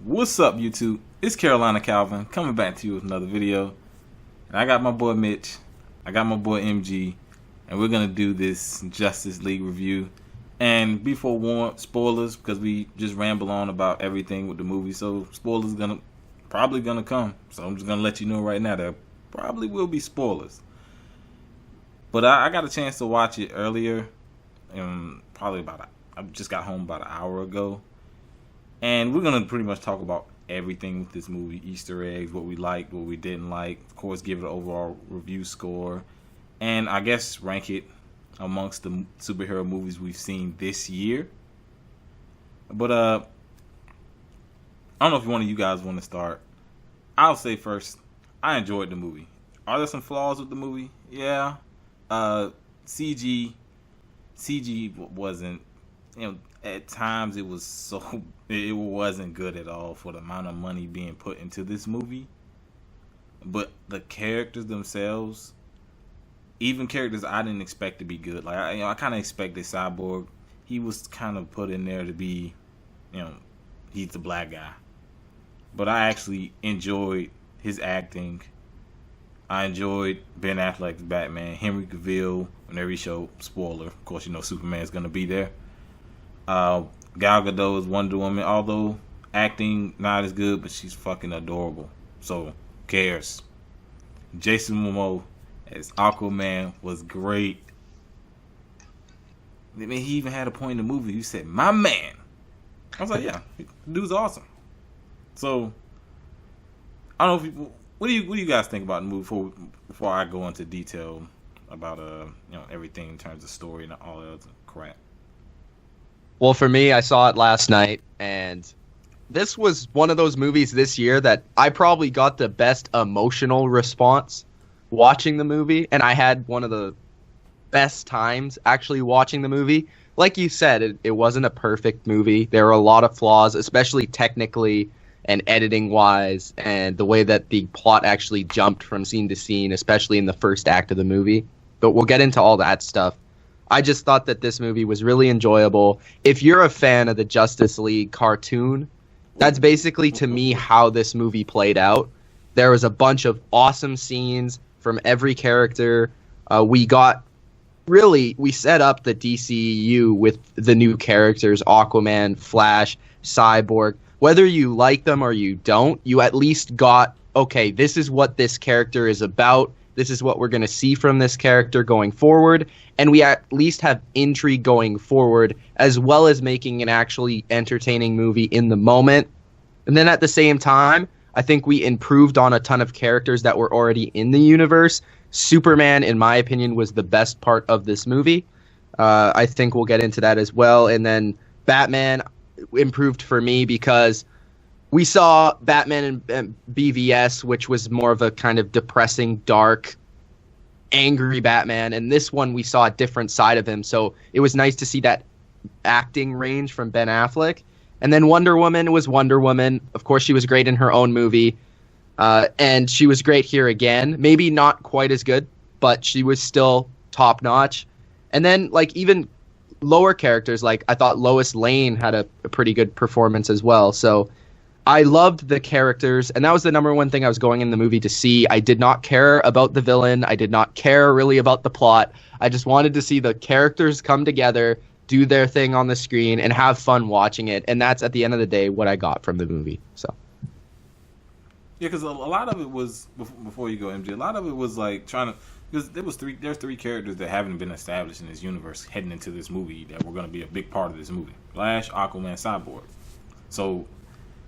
What's up, YouTube? It's Carolina Calvin coming back to you with another video. And I got my boy Mitch, I got my boy MG, and we're gonna do this Justice League review. And be forewarned, spoilers, because we just ramble on about everything with the movie. So spoilers probably gonna come. So I'm just gonna let you know right now there probably will be spoilers. But I got a chance to watch it earlier, I just got home about an hour ago. And we're going to pretty much talk about everything with this movie. Easter eggs, what we liked, what we didn't like. Of course, give it an overall review score. And I guess rank it amongst the superhero movies we've seen this year. But I don't know if one of you guys want to start. I'll say first, I enjoyed the movie. Are there some flaws with the movie? Yeah. CG wasn't, at times it wasn't good at all for the amount of money being put into this movie. But the characters themselves, even characters I didn't expect to be good, like I kind of expected Cyborg. He was kind of put in there to be, he's the black guy. But I actually enjoyed his acting. I enjoyed Ben Affleck's Batman, Henry Cavill. Whenever he showed, spoiler, of course, Superman's gonna be there. Gal Gadot is Wonder Woman, although acting not as good, but she's fucking adorable. So, who cares? Jason Momoa as Aquaman was great. I mean, he even had a point in the movie. He said, "My man." I was like, "Yeah, the dude's awesome." So, I don't know if what do you guys think about the movie before I go into detail about everything in terms of story and all that other crap. Well, for me, I saw it last night, and this was one of those movies this year that I probably got the best emotional response watching the movie, and I had one of the best times actually watching the movie. Like you said, it wasn't a perfect movie. There were a lot of flaws, especially technically and editing-wise, and the way that the plot actually jumped from scene to scene, especially in the first act of the movie. But we'll get into all that stuff. I just thought that this movie was really enjoyable. If you're a fan of the Justice League cartoon, that's basically, to me, how this movie played out. There was a bunch of awesome scenes from every character. We set up the DCEU with the new characters, Aquaman, Flash, Cyborg. Whether you like them or you don't, you at least got, okay, this is what this character is about. This is what we're going to see from this character going forward. And we at least have intrigue going forward, as well as making an actually entertaining movie in the moment. And then at the same time, I think we improved on a ton of characters that were already in the universe. Superman, in my opinion, was the best part of this movie. I think we'll get into that as well. And then Batman improved for me because we saw Batman and BVS, which was more of a kind of depressing, dark, angry Batman. And this one, we saw a different side of him. So it was nice to see that acting range from Ben Affleck. And then Wonder Woman was Wonder Woman. Of course, she was great in her own movie. And she was great here again. Maybe not quite as good, but she was still top notch. And then, even lower characters, I thought Lois Lane had a pretty good performance as well. So I loved the characters, and that was the number one thing I was going in the movie to see. I did not care about the villain. I did not care really about the plot. I just wanted to see the characters come together, do their thing on the screen, and have fun watching it. And that's, at the end of the day, what I got from the movie. So, yeah, because a lot of it was, before you go, MJ, a lot of it was trying to, because there's three characters that haven't been established in this universe heading into this movie that were going to be a big part of this movie: Flash, Aquaman, Cyborg. So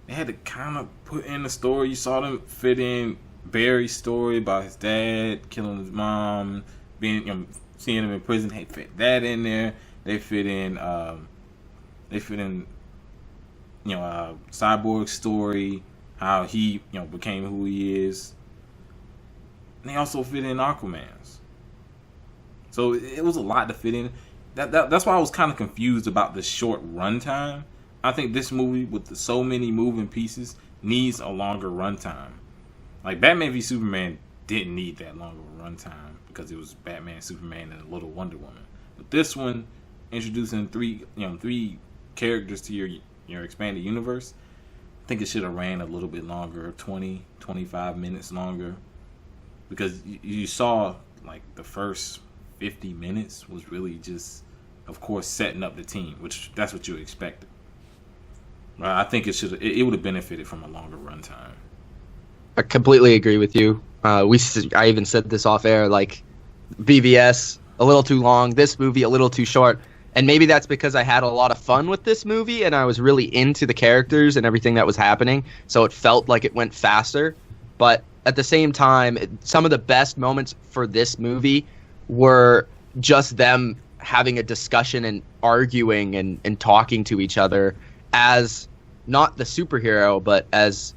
they had to kind of put in the story. You saw them fit in Barry's story about his dad killing his mom, being seeing him in prison. They fit that in there. They fit in Cyborg's story, how he became who he is. And they also fit in Aquaman's. So it was a lot to fit in. That's why I was kind of confused about the short runtime. I think this movie, with so many moving pieces, needs a longer runtime. Like Batman v Superman didn't need that longer runtime because it was Batman, Superman, and a little Wonder Woman. But this one, introducing three characters to your expanded universe, think it should have ran a little bit longer, 20, 25 minutes longer, because you saw like the first 50 minutes was really just, of course, setting up the team, which that's what you expected. I think it would have benefited from a longer runtime. I completely agree with you. I even said this off air, like BVS a little too long, this movie a little too short. And maybe that's because I had a lot of fun with this movie and I was really into the characters and everything that was happening. So it felt like it went faster. But at the same time, some of the best moments for this movie were just them having a discussion and arguing and talking to each other as not the superhero, but as,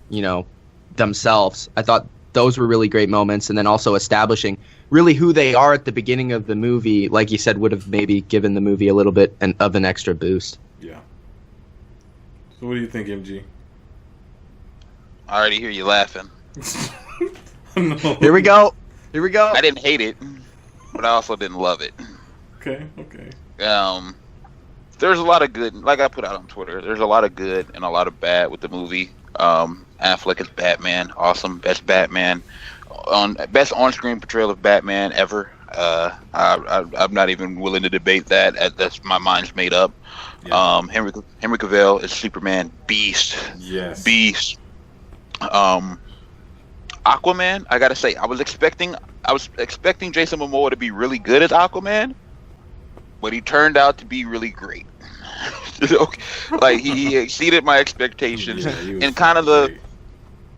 themselves. I thought those were really great moments. And then also establishing really who they are at the beginning of the movie, like you said, would have maybe given the movie a little bit of an extra boost. Yeah. So what do you think, MG? I already hear you laughing. No. Here we go. I didn't hate it, but I also didn't love it. Okay. There's a lot of good, like I put out on Twitter, there's a lot of good and a lot of bad with the movie. Affleck is Batman, awesome, best Batman, best on-screen portrayal of Batman ever. I'm not even willing to debate that. That's my mind's made up. Yeah. Henry Cavill is Superman, beast. Yes. Beast. Aquaman, I gotta say, I was expecting Jason Momoa to be really good as Aquaman, but he turned out to be really great. Like he exceeded my expectations, and kind of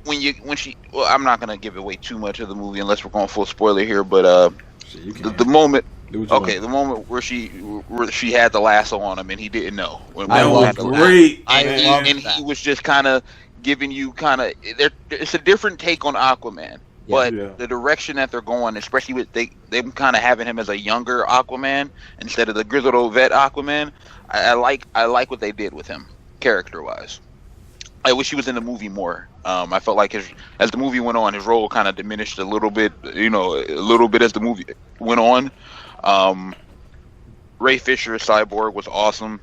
I'm not gonna give away too much of the movie unless we're going full spoiler here, but the moment where she had the lasso on him and he didn't know. I love great. And he was just kind of giving you it's a different take on Aquaman. But the direction that they're going, especially with them kind of having him as a younger Aquaman instead of the grizzled old vet Aquaman, I like what they did with him character wise. I wish he was in the movie more. I felt like as the movie went on, his role kind of diminished a little bit. As the movie went on. Ray Fisher as Cyborg was awesome.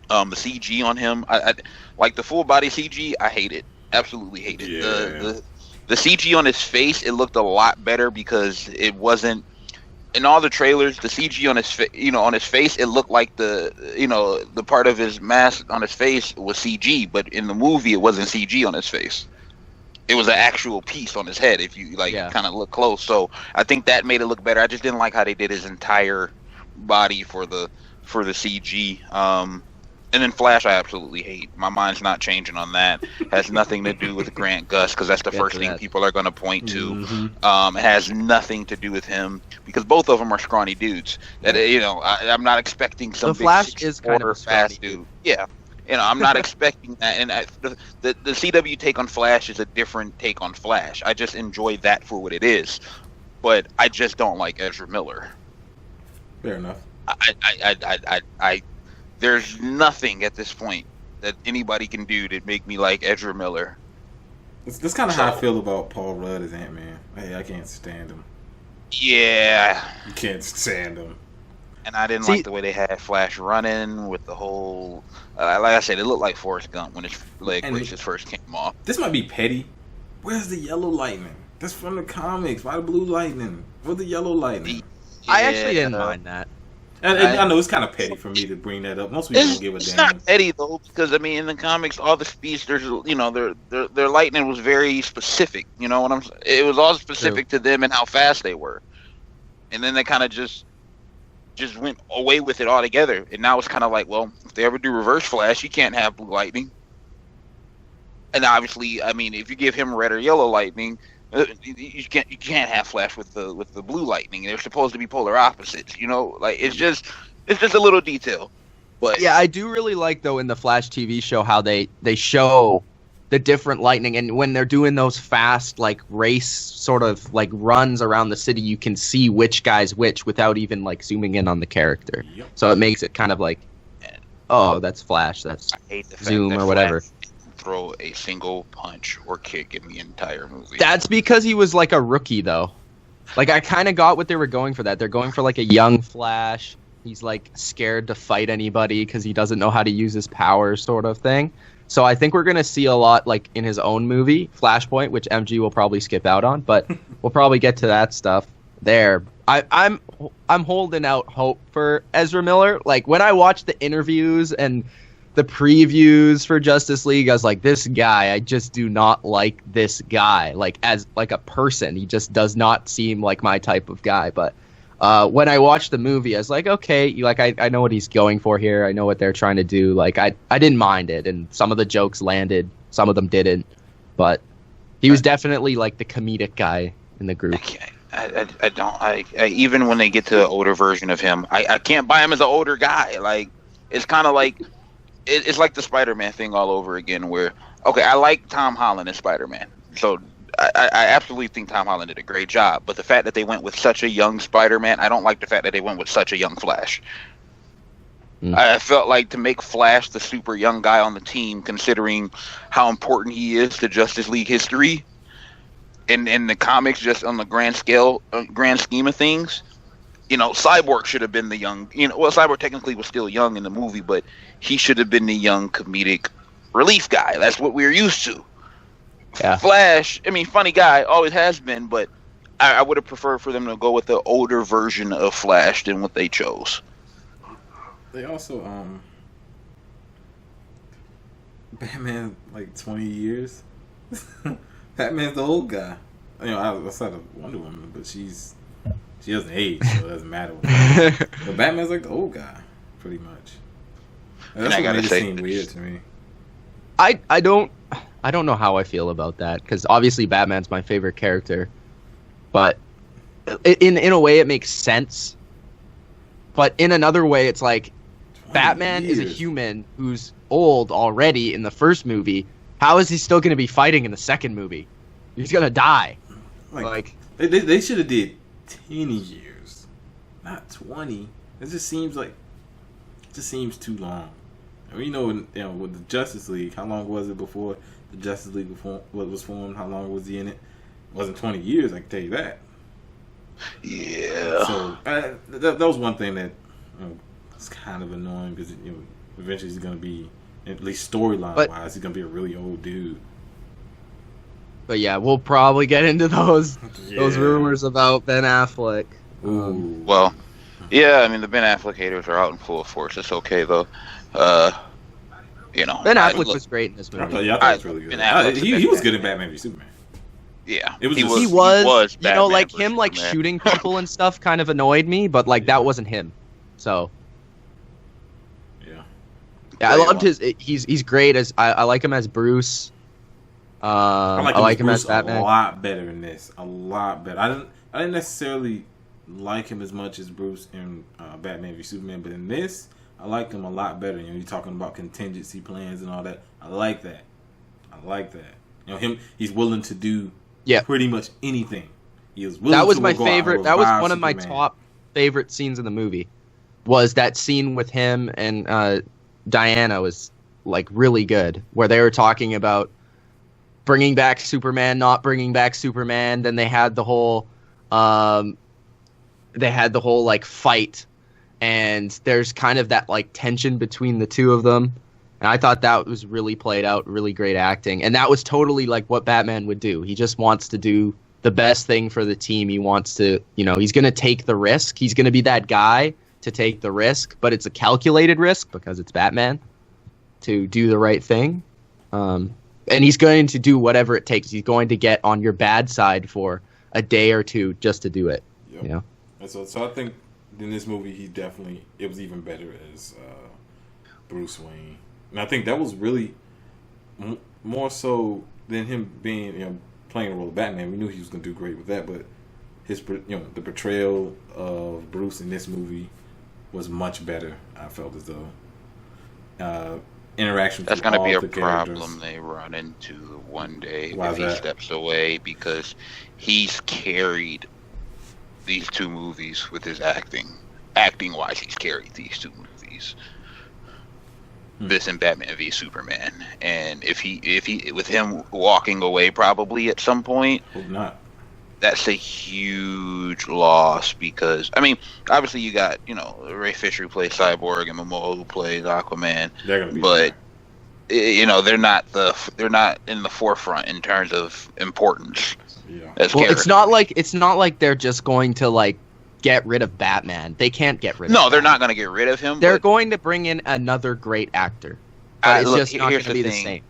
The CG on him, I like the full body CG. I hate it, absolutely hate it. Yeah. The CG on his face, it looked a lot better because it wasn't in all the trailers. The CG on his face, it looked like the part of his mask on his face was CG, but in the movie, it wasn't CG on his face. It was an actual piece on his head if you kind of look close. So I think that made it look better. I just didn't like how they did his entire body for the CG. And then Flash, I absolutely hate. My mind's not changing on that. Has nothing to do with Grant Gust because that's the first thing people are going to point to. Mm-hmm. It has nothing to do with him because both of them are scrawny dudes. That I'm not expecting some the Flash is kind of a fast dude. Yeah, I'm not expecting that. And the CW take on Flash is a different take on Flash. I just enjoy that for what it is, but I just don't like Ezra Miller. Fair enough. I there's nothing at this point that anybody can do to make me like Ezra Miller. That's kind of how I feel about Paul Rudd as Ant-Man. I can't stand him. Yeah. You can't stand him. And I didn't like the way they had Flash running with the whole... like I said, it looked like Forrest Gump when his leg braces first came off. This might be petty. Where's the yellow lightning? That's from the comics. Why the blue lightning? Where's the yellow lightning? I actually didn't mind that. I know it's kind of petty for me to bring that up. Most people don't give a damn. It's not petty though, because in the comics, all the speedsters, their lightning was very specific. You know what I'm saying? It was all specific to them and how fast they were, and then they kind of just went away with it altogether. And now it's kind of like, well, if they ever do Reverse Flash, you can't have blue lightning. And obviously, if you give him red or yellow lightning, you can't have Flash with the blue lightning. They're supposed to be polar opposites. It's just a little detail. But yeah, I do really like though in the Flash TV show how they show the different lightning, and when they're doing those fast race sort of runs around the city, you can see which guy's which without even zooming in on the character. Yep. So it makes it kind of oh, that's Flash, that's Zoom or whatever. Throw a single punch or kick in the entire movie. That's because he was a rookie though. I kind of got what they were going for that. They're going for a young Flash, He's like scared to fight anybody because he doesn't know how to use his powers, sort of thing. So I think we're gonna see a lot like in his own movie, Flashpoint, which MG will probably skip out on, but we'll probably get to that stuff there. I'm holding out hope for Ezra Miller. Like when I watched the interviews and the previews for Justice League, I was like, this guy, I just do not like this guy. Like as like a person, he just does not seem like my type of guy. But when I watched the movie, I was like, okay, like I know what he's going for here. I know what they're trying to do. Like I didn't mind it, and some of the jokes landed, some of them didn't. But he was definitely like the comedic guy in the group. I don't. Even when they get to the older version of him, I can't buy him as an older guy. Like it's kind of like it's like the Spider-Man thing all over again. Where okay, I like Tom Holland as Spider-Man, so I absolutely think Tom Holland did a great job. But the fact that they went with such a young Spider-Man, I don't like the fact that they went with such a young Flash. I felt like to make Flash the super young guy on the team, considering how important he is to Justice League history. In the comics, just on the grand scheme of things, you know, Cyborg should have been the young. You know, well, Cyborg technically was still young in the movie, but he should have been the young comedic relief guy. That's what we're used to. Yeah. Flash, I mean, funny guy, always has been, but I would have preferred for them to go with the older version of Flash than what they chose. They also, Batman, like 20 years. Batman's the old guy. You know, outside of Wonder Woman, but she doesn't age, so it doesn't matter. But Batman's like the old guy, pretty much. And that's what made it seem weird to me. I don't know how I feel about that, because obviously Batman's my favorite character, but in a way it makes sense. But in another way, it's like Batman is a human who's old already in the first movie. How is he still going to be fighting in the second movie? He's going to die. Like they should have did 10 years, not 20. It just seems too long. I mean, you know, with the Justice League, how long was it before the Justice League was formed? How long was he in it? It wasn't 20 years, I can tell you that. Yeah. So that was one thing that, you know, it's kind of annoying, because, you know, eventually he's going to be, at least storyline wise, he's gonna be a really old dude. But yeah, we'll probably get into those rumors about Ben Affleck. Ooh. Well, yeah, I mean the Ben Affleck haters are out in full force. It's okay though. You know, Ben Affleck was great in this movie. I thought he was really good. He was good at Batman v Superman. Yeah, he was. You know, like him, like shooting people and stuff, kind of annoyed me, but like that wasn't him. So. Yeah, I loved he's great as I like him as Bruce. I like him as Batman. A lot better in this. A lot better. I didn't necessarily like him as much as Bruce in Batman v Superman, but in this, I liked him a lot better. You know, you're talking about contingency plans and all that. I like that. You know, he's willing to do pretty much anything. He was willing. That was my favorite. That was one of my top favorite scenes in the movie. Was that scene with him and Diana was like really good, where they were talking about bringing back Superman, not bringing back Superman. Then they had the whole like fight, and there's kind of that like tension between the two of them. And I thought that was really played out, really great acting. And that was totally like what Batman would do. He just wants to do the best thing for the team. He wants to, you know, he's going to take the risk. He's going to be that guy to take the risk, but it's a calculated risk because it's Batman to do the right thing. And he's going to do whatever it takes. He's going to get on your bad side for a day or two just to do it. Yep. You know? And so I think in this movie, it was even better as Bruce Wayne. And I think that was really more so than him being, you know, playing the role of Batman. We knew he was going to do great with that, but his, you know, the portrayal of Bruce in this movie was much better. I felt as though interaction. That's going to be a problem they run into one day if he steps away, because he's carried these two movies with his acting. Acting wise, he's carried these two movies. This and Batman v Superman, and if he with him walking away probably at some point. Hope not. that's a huge loss because I mean, obviously you got Ray Fisher who plays Cyborg and Momoa who plays Aquaman, They're gonna be but they're not in the forefront in terms of importance. Yeah. As Well, characters. it's not like they're just going to like get rid of Batman. They can't get rid of. No, they're Batman. not going to get rid of him. They're but going to bring in another great actor. But it's look, just not going here's to be the thing. same.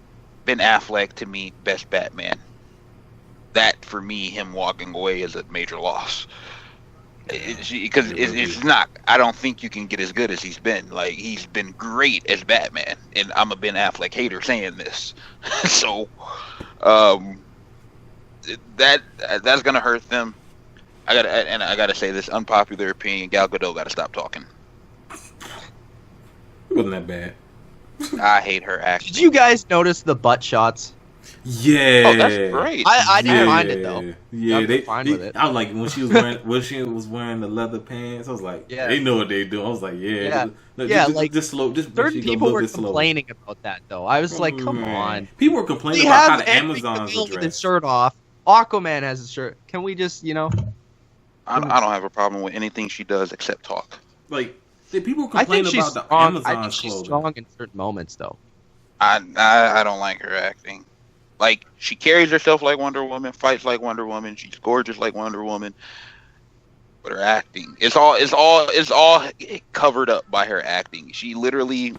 Ben Affleck to me, best Batman. That for me, him walking away is a major loss. Because it's not. I don't think you can get as good as he's been. Like he's been great as Batman, and I'm a Ben Affleck hater saying this. So, that's gonna hurt them. I gotta say this unpopular opinion. Gal Gadot gotta stop talking. It wasn't that bad. I hate her acting. Did you guys notice the butt shots? Yeah. Oh, that's great. I didn't mind it though. Yeah, I'm fine with it. I was like when she was wearing the leather pants. I was like, Yeah. they know what they do. I was like, Yeah. just slow. Just Certain people were complaining about that though. I was like, come Man. on. People were complaining We about how have the Henry Amazons Cavill are with his dressed. shirt off. Aquaman has his shirt. Can we just, I don't have a problem with anything she does except talk. Like people were I think complaining she's about the strong. I Amazons think she's clothing. strong in certain moments though. I don't like her acting. Like she carries herself like Wonder Woman, fights like Wonder Woman. She's gorgeous like Wonder Woman. But her acting, it's all covered up by her acting. She literally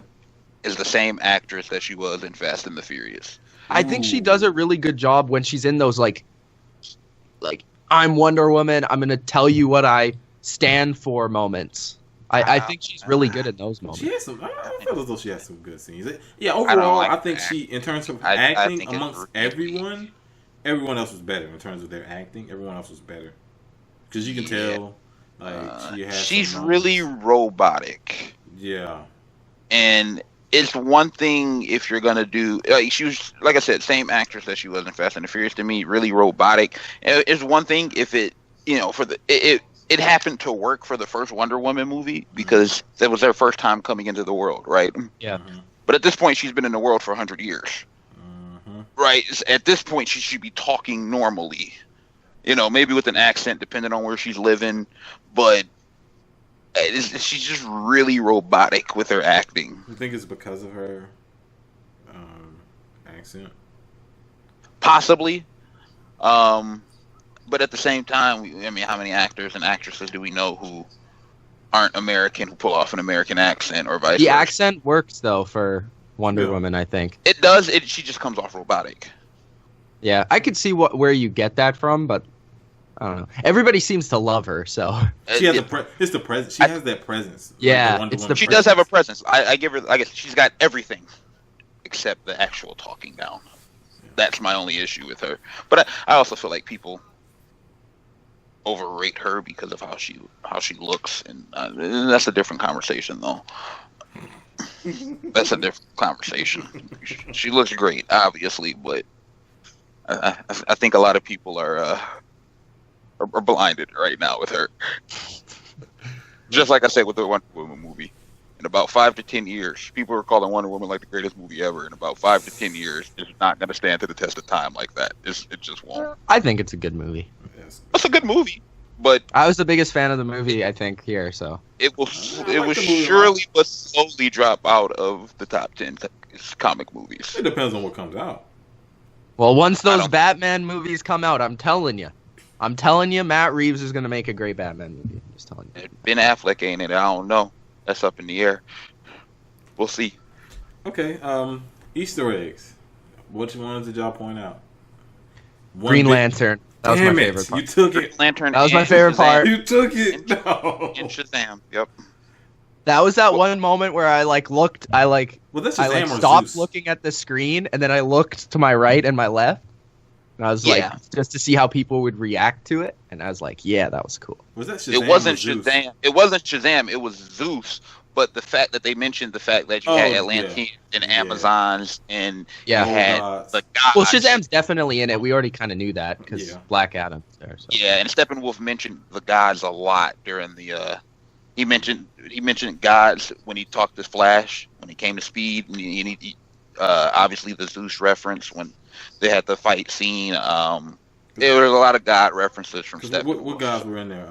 is the same actress that she was in Fast and the Furious. I think she does a really good job when she's in those like I'm Wonder Woman. I'm gonna tell you what I stand for moments. I think she's really good in those moments. She has some. I feel as though she has some good scenes. Yeah, overall, I think she, in terms of acting, think amongst everyone else was better in terms of their acting. Everyone else was better because you can tell, like she has. She's some really moments. robotic. Yeah, And it's one thing if you're gonna do she was, like I said, same actress that she was in Fast and the Furious. To me, really robotic. It's one thing if it for the it happened to work for the first Wonder Woman movie because that was their first time coming into the world, right? Yeah. But at this point, she's been in the world for 100 years, right? At this point, she should be talking normally, maybe with an accent depending on where she's living, but she's just really robotic with her acting. you think it's because of her accent? Possibly. But at the same time, how many actors and actresses do we know who aren't American who pull off an American accent or vice The versa? accent works though for Wonder Woman, I think. It does. She just comes off robotic. Yeah, I could see where you get that from, but I don't know. Everybody seems to love her, so She has it's the presence. She has that presence. Yeah, like Wonder it's Woman She presence. does have a presence. I give her. I guess she's got everything except the actual talking down. That's my only issue with her. But I also feel like people overrate her because of how she looks, and that's a different conversation, though. That's a different conversation. She looks great, obviously, but I think a lot of people are blinded right now with her. Just like I said with the Wonder Woman movie. In about 5 to 10 years, people are calling Wonder Woman like the greatest movie ever. In about 5 to 10 years, it's not going to stand to the test of time like that. It just won't. I think it's a good movie. Yes. It's a good movie, but I was the biggest fan of the movie, I think, here, so. it will like it will the movie a surely but slowly drop out of the top 10 comic movies. It depends on what comes out. Well, once I those don't- Batman movies come out, I'm telling you, Matt Reeves is going to make a great Batman movie. I'm just telling you. Ben Affleck ain't it. I don't know. That's up in the air. We'll see. Okay. Easter eggs. Which ones did y'all point out? Green Lantern. That was my Damn favorite it! part. You took it. Lantern. That was my and favorite part. You took it. No. And Shazam. Yep. That was that one moment where I looked, Well, that's I Shazam or stopped Zeus. looking at the screen, and then I looked to my right and my left, and I was Yeah. just to see how people would react to it, and I was like, yeah, that was cool. Was that Shazam? It wasn't or Zeus? Shazam. It wasn't Shazam. It was Zeus. But the fact that they mentioned the fact that you had Atlanteans and Amazons and Yeah. you had gods. the gods. Well, Shazam's definitely in it. We already kind of knew that because Yeah. Black Adam's there. So. Yeah, and Steppenwolf mentioned the gods a lot during the. He mentioned gods when he talked to Flash when he came to Speed, and he obviously the Zeus reference when they had the fight scene. There was a lot of God references from Steppenwolf. What guys were in there?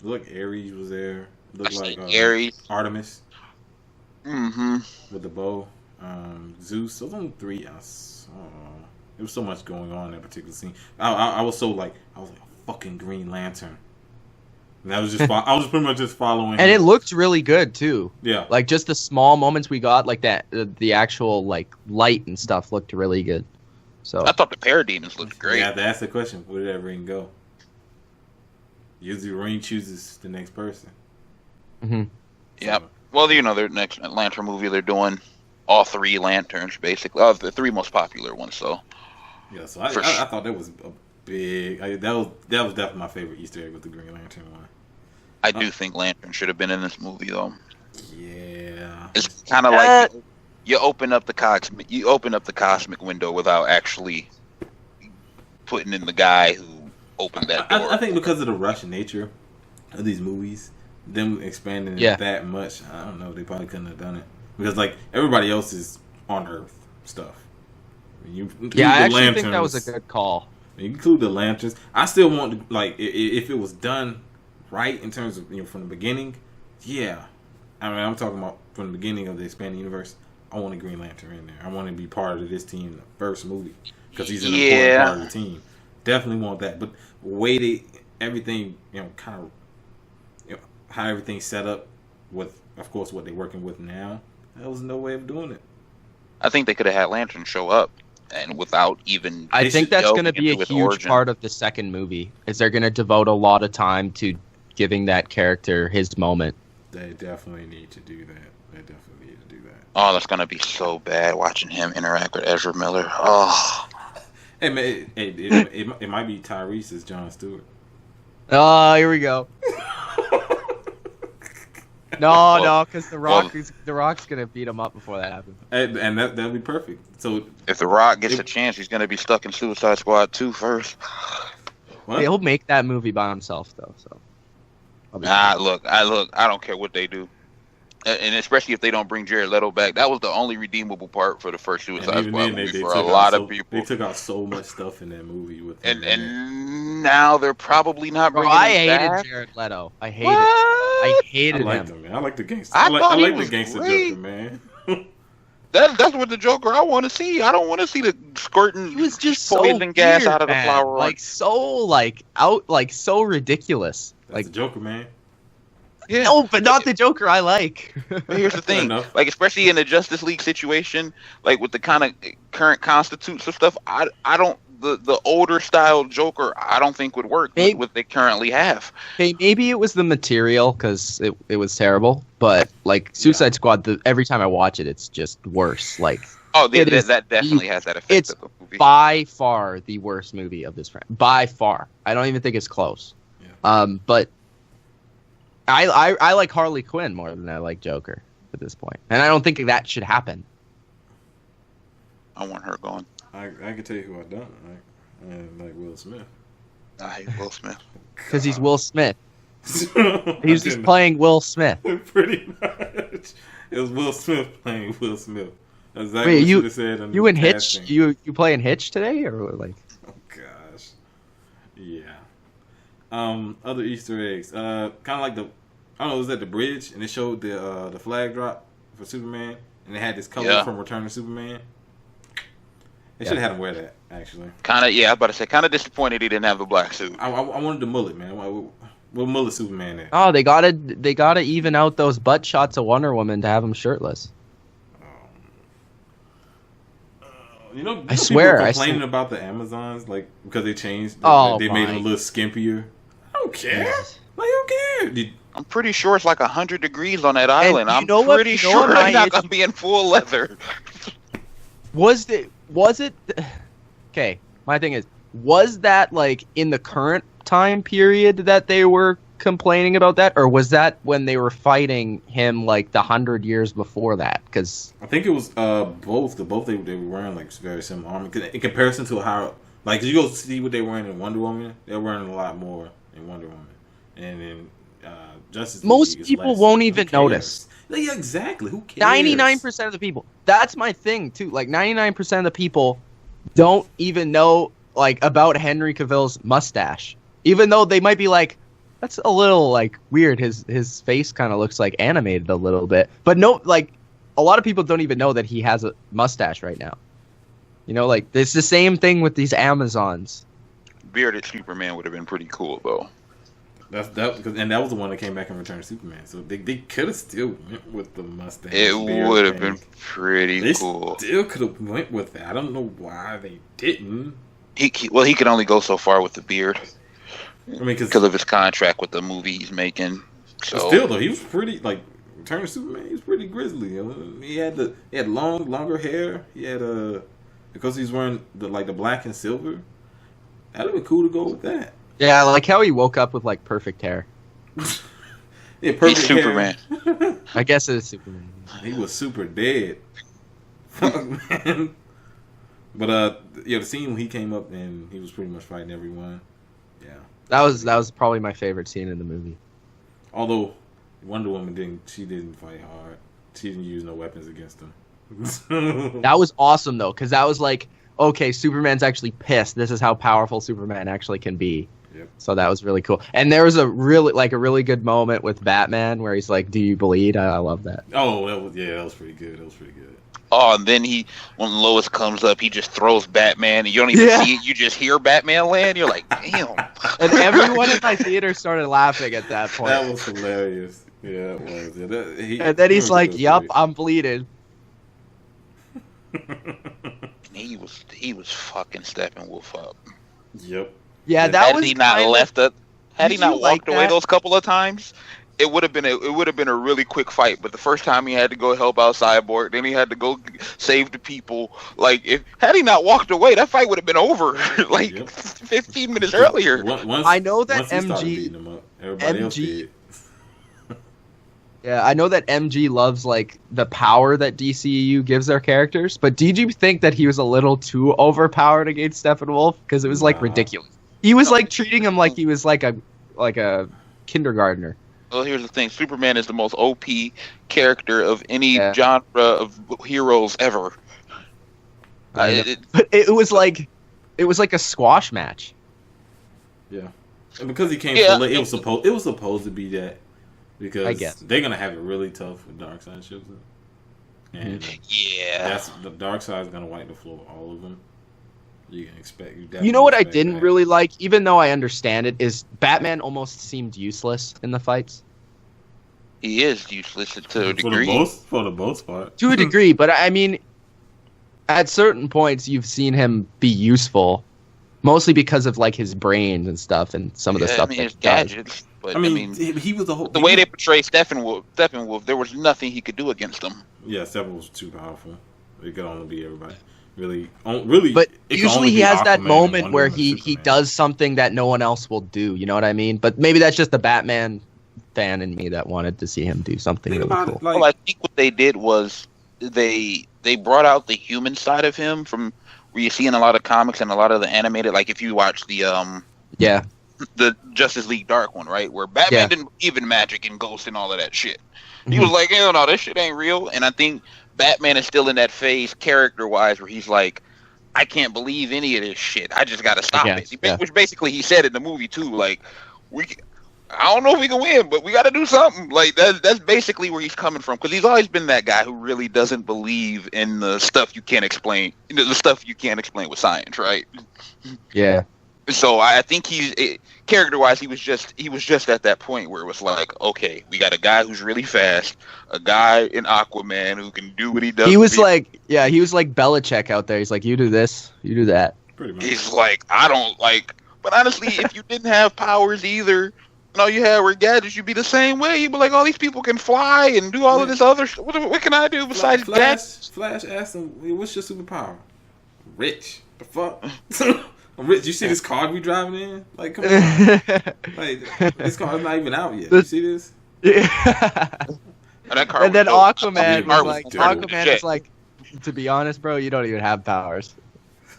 Look, Ares was there. Looked like Ares, Artemis. Mm-hmm. With the bow. Zeus. Those only 3. There was so much going on in that particular scene. I was like a fucking Green Lantern. And I was pretty much just following. And it looked really good too. Yeah. Like just the small moments we got, like that, the actual like light and stuff looked really good. So I thought the parademons looked great. You have to ask the question: where did that ring go? Usually, the ring chooses the next person. Mm-hmm. Yep. Well, their next Lantern movie, they're doing all 3 lanterns basically. Oh, the 3 most popular ones. So. Yeah. So I thought that was a big. That was definitely my favorite Easter egg with the Green Lantern one. I do think Lantern should have been in this movie though. Yeah. It's kind of like you open up the cosmic window without actually putting in the guy who opened that door. I think because of the rush nature of these movies, them expanding it that much, I don't know, they probably couldn't have done it. Because like everybody else is on Earth stuff. I actually think that was a good call. You include the lanterns. I still want to, like, if it was done right in terms of from the beginning, yeah. I mean, I'm talking about from the beginning of the expanded universe. I want a Green Lantern in there. I want to be part of this team in the first movie because he's an important part of the team. Definitely want that. But the way everything, kind of, how everything's set up with, of course, what they're working with now, there was no way of doing it. I think they could have had Lantern show up and without even. I think that's going to be a huge part of the second movie. Is they're going to devote a lot of time to giving that character his moment. They definitely need to do that. Oh, that's gonna be so bad watching him interact with Ezra Miller. Oh, hey man, it might be Tyrese as Jon Stewart. Oh, here we go. No, because the Rock's gonna beat him up before that happens. And that'll be perfect. So if the Rock gets a chance, he's gonna be stuck in Suicide Squad 2 first. What? He'll make that movie by himself though. So. Look, I don't care what they do. And especially if they don't bring Jared Leto back. That was the only redeemable part for the first Suicide Squad movie for a lot of people. They took out so much stuff in that movie. And now they're probably not bringing him back. I hated Jared Leto. I hated him. I liked him, man. I like the gangster. I like the gangster Joker, man. That's what the Joker I want to see. I don't want to see the squirting he was just poison gas out of the flower. Like so so ridiculous. That's the Joker, man. Yeah. No, but not the Joker I like. But here's the thing, like especially in the Justice League situation, like with the kind of current constitutes of stuff, I don't the older style Joker I don't think would work with what they currently have. Hey, maybe it was the material because it was terrible, but like Suicide Squad, every time I watch it, it's just worse. Like that definitely has that effect. It's by far the worst movie of this franchise. By far, I don't even think it's close. Yeah. But. I like Harley Quinn more than I like Joker at this point, and I don't think that should happen. I want her gone. I can tell you who I don't like Will Smith. I hate Will Smith because he's Will Smith. He's just playing Will Smith. Pretty much, it was Will Smith playing Will Smith. That's exactly what you said. You in Hitch? You playing Hitch today or like? Oh gosh, yeah. Other Easter eggs. Kind of like I don't know, it was at the bridge, and it showed the flag drop for Superman, and it had this color from Return of Superman. They should have had him wear that, actually. I was about to say, kind of disappointed he didn't have the black suit. I wanted the mullet, man. What mullet Superman at? Oh, they gotta even out those butt shots of Wonder Woman to have him shirtless. I swear, people complaining about the Amazons, like because they changed. They made it a little skimpier. I don't care. Like, who cares? I'm pretty sure it's like 100 degrees on that island. I'm pretty sure it's not gonna be in full leather. Was it? Okay, my thing is, was that like in the current time period that they were complaining about that, or was that when they were fighting him like the 100 years before that? Because I think it was both. They were wearing like very similar armor. In comparison to how, like, you go see what they were wearing in Wonder Woman, they're wearing a lot more in Wonder Woman, and then Justice League. Most people won't even notice. Yeah, exactly. Who cares? 99% of the people. That's my thing too. Like 99% of the people don't even know like about Henry Cavill's mustache, even though they might be like, that's a little like weird. His face kind of looks like animated a little bit, but no, like a lot of people don't even know that he has a mustache right now. You know, like it's the same thing with these Amazons. Bearded Superman would have been pretty cool though. And that was the one that came back in Return of Superman. So they could have still went with the mustache. It would have been pretty cool. They still could have went with that. I don't know why they didn't. He could only go so far with the beard. I mean, because of his contract with the movie he's making. So still though, he was pretty like Return of Superman. He was pretty grizzly. You know? He had longer hair. He had because he's wearing the black and silver. That'd be cool to go with that. Yeah, I like how he woke up with like perfect hair. Yeah, perfect he's Superman. I guess it is Superman. He was super dead. Fuck, man. But the scene when he came up and he was pretty much fighting everyone. Yeah. That was probably my favorite scene in the movie. Although Wonder Woman didn't fight hard. She didn't use no weapons against him. That was awesome though, because that was like, okay, Superman's actually pissed. This is how powerful Superman actually can be. Yep. So that was really cool. And there was a really good moment with Batman where he's like, "Do you bleed?" I love that. Oh, that was pretty good. Oh, and then when Lois comes up, he just throws Batman, and you don't even see it. You just hear Batman land. You're like, damn. And everyone in my theater started laughing at that point. That was hilarious. Yeah, it was. Yeah, and then he's like, "Yup, I'm bleeding." He was fucking Steppenwolf up. Yep. Yeah, that had was. He not left it. Had he not walked away that? those couple of times, it would have been a really quick fight. But the first time he had to go help out Cyborg, then he had to go save the people. Like had he not walked away, that fight would have been over 15 minutes earlier. I know that MG. Yeah, I know that MG loves like the power that DCEU gives their characters, but did you think that he was a little too overpowered against Steppenwolf? Because it was like ridiculous. He was like treating him like he was like a kindergartner. Well, here's the thing: Superman is the most OP character of any genre of heroes ever. But it was like a squash match. Yeah, and because he came so late, it was supposed to be that. Because I guess they're gonna have it really tough with Darkseid shows up, and that's the Darkseid's gonna wipe the floor with all of them. You can expect. You know what I didn't really like, even though I understand it, is Batman almost seemed useless in the fights. He is useless to a degree. For the most part. To a degree, but I mean, at certain points, you've seen him be useful, mostly because of like his brains and stuff, and some of the stuff. His gadgets. But, he was the way they portray Steppenwolf, there was nothing he could do against him. Yeah, Steppenwolf was too powerful. It could only be everybody. Really. But usually he has that moment where he does something that no one else will do. You know what I mean? But maybe that's just the Batman fan in me that wanted to see him do something really cool. Well, I think what they did was they brought out the human side of him from where you see in a lot of comics and a lot of the animated. Like if you watch the Justice League Dark one, right? Where Batman didn't believe in magic and ghosts and all of that shit. He was like, hell no, this shit ain't real. And I think Batman is still in that phase, character-wise, where he's like, I can't believe any of this shit. I just gotta stop it. Which basically he said in the movie, too. Like, I don't know if we can win, but we gotta do something. Like, that's basically where he's coming from. Because he's always been that guy who really doesn't believe in the stuff you can't explain. The stuff you can't explain with science, right? Yeah. So I think character-wise, he was just at that point where it was like, okay, we got a guy who's really fast, a guy in Aquaman who can do what he does. He was like Belichick out there. He's like, you do this, you do that. Pretty much. He's like, I don't like. But honestly, if you didn't have powers either, and all you had were gadgets, you'd be the same way. You'd be like, all these people can fly and do all of this other stuff. What can I do besides gadgets? Flash asked him, what's your superpower? Rich. The fuck? Rich, you see this car we driving in? Like, come on. Like, this car's not even out yet. You see this? Yeah. And then Aquaman was like, to be honest, bro, you don't even have powers.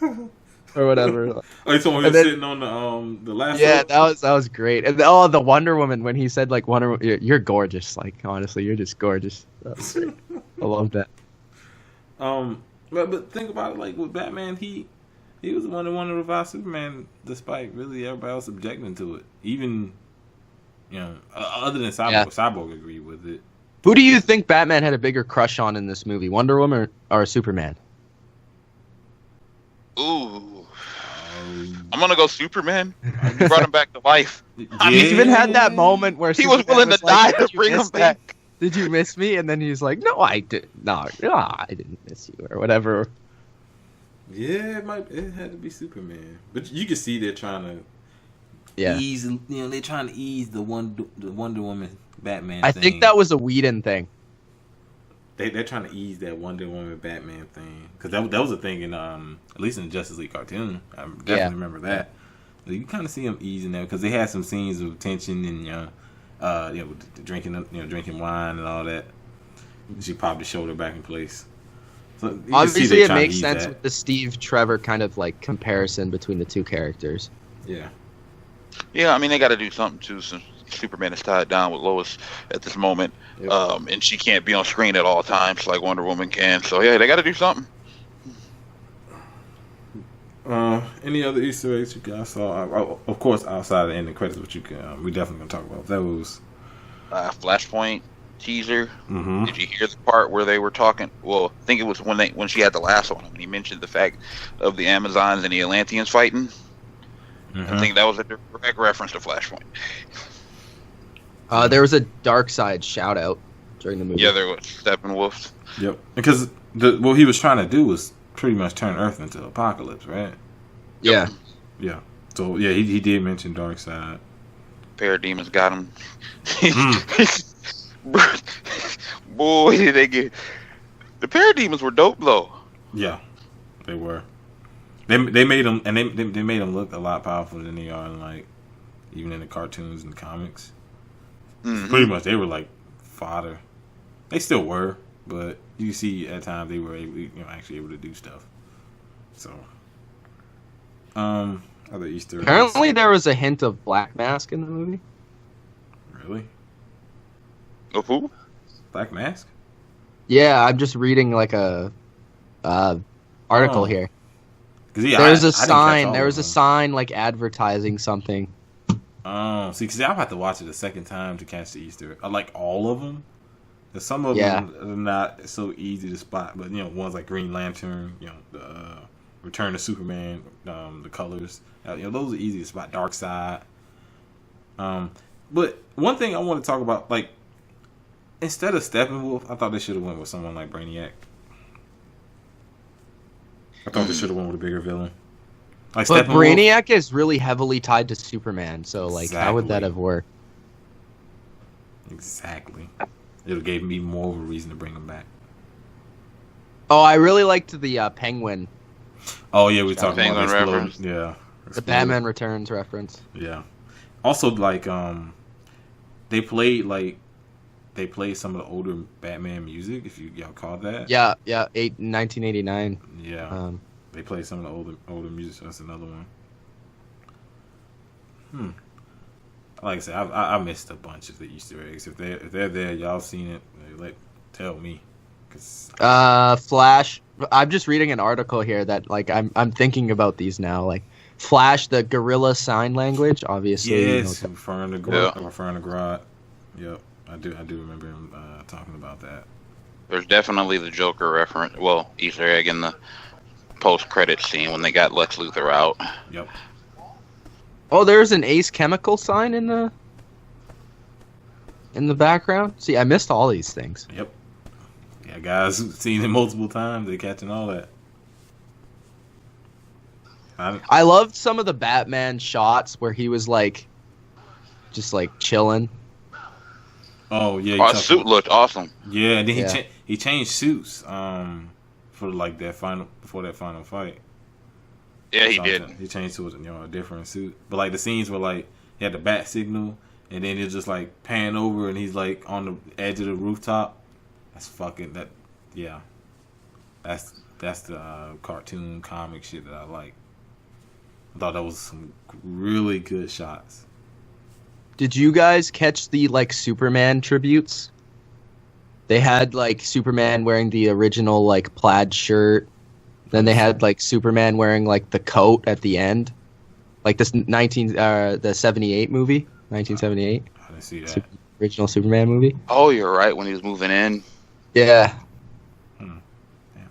Or whatever. Oh, you told me he was sitting on the last. Yeah, that was great. And the Wonder Woman, when he said like Wonder Woman, you're gorgeous. Like honestly, you're just gorgeous. That was great. I love that. But think about it. Like with Batman, He was the one that wanted to revive Superman, despite really everybody else objecting to it. Even, other than Cyborg, Yeah. Cyborg agreed with it. Who do you think Batman had a bigger crush on in this movie, Wonder Woman or Superman? Ooh. I'm gonna go Superman. You brought him back to life. He even had that moment where He was Superman willing to like, die "Did to you bring him miss me? back. Did you miss me?" And then he's like, "No, I did. No, I didn't miss you," or whatever. Yeah, it had to be Superman. But you can see they're trying to Yeah, ease. They're trying to ease the Wonder Woman Batman. I thing. think that was a Whedon thing. They're trying to ease that Wonder Woman Batman thing, because that was a thing in at least in the Justice League cartoon. I definitely remember that. But you kind of see them easing that because they had some scenes of tension and drinking wine and all that. She popped the shoulder back in place. So you can see Obviously, they're it trying to makes ease sense that. with the Steve Trevor kind of like comparison between the two characters. Yeah. Yeah, I mean they got to do something too, since Superman is tied down with Lois at this moment, Yep. and she can't be on screen at all times like Wonder Woman can. So yeah, they got to do something. Any other Easter eggs you guys saw? Of course, outside of the ending credits, which we definitely gonna talk about. That was Flashpoint teaser. mm-hmm. Did you hear the part where they were talking? Well, I think it was when she had the lasso on him, and he mentioned the fact of the Amazons and the Atlanteans fighting. Mm-hmm. I think that was a direct reference to Flashpoint. There was a Dark Side shout out during the movie. Yeah, there was Steppenwolf. Yep. Because what he was trying to do was pretty much turn Earth into apocalypse, right? Yeah. Yeah. So yeah, he did mention Darkseid. Parademons got him. Mm. Boy, did they get the Parademons were dope though. Yeah, they were. They made them, and they made them look a lot powerful than they are, like even in the cartoons and the comics. Mhm. Pretty much, they were like fodder. They still were, but you see at times they were able, actually able to do stuff. So, other Easter eggs. Apparently, there was a hint of Black Mask in the movie. Really? Of who? Black Mask? Yeah, I'm just reading like a article Oh. here. 'Cause, yeah, There's I a didn't catch sign. all There of was a them. sign like advertising something. See, because I'll have to watch it a second time to catch the Easter. I like all of them. There's some of Yeah. them are not so easy to spot, but ones like Green Lantern, the Return of Superman, the colors, those are easy to spot. Darkseid. But one thing I want to talk about, like, instead of Steppenwolf, I thought they should have went with someone like Brainiac. I thought they should have went with a bigger villain. Like But Steppenwolf. Brainiac is really heavily tied to Superman, so like, how would that Exactly. have worked? Exactly. It gave me more of a reason to bring him back. Oh, I really liked the Penguin, Oh yeah, we talked about Penguin the explode. reference. Yeah, the explode. Batman Returns reference. Yeah. Also, like, they played some of the older Batman music. If y'all caught that. Yeah, 1989. Yeah. They played some of the older music. So that's another one. Like I said, I missed a bunch of the Easter eggs. If they're there, y'all seen it? Tell me. 'Cause Flash. I'm just reading an article here that like I'm thinking about these now. Like Flash, the gorilla sign language, obviously. yes, referring to Grodd. Yeah. Referring to Grodd. Yep, I do remember him talking about that. There's definitely the Joker reference. Well, Easter egg in the post-credit scene when they got Lex Luthor out. Yep. Oh, there's an Ace Chemical sign in the background. See, I missed all these things. Yep. Yeah, guys who've seen it multiple times. They're catching all that. I loved some of the Batman shots where he was like, just like chilling. Oh yeah. Oh, his suit looked awesome. Yeah, and then Yeah. he changed suits for like before that final fight. Yeah, he did. He changed to a different suit. But like the scenes were like he had the bat signal, and then it just like pan over, and he's like on the edge of the rooftop. That's fucking that. Yeah, that's the cartoon comic shit that I like. I thought that was some really good shots. Did you guys catch the like Superman tributes? They had like Superman wearing the original like plaid shirt. Then they had like Superman wearing like the coat at the end, like the 78 movie, 1978. I didn't see that. Original Superman movie. Oh, you're right. When he was moving in. Yeah. Damn,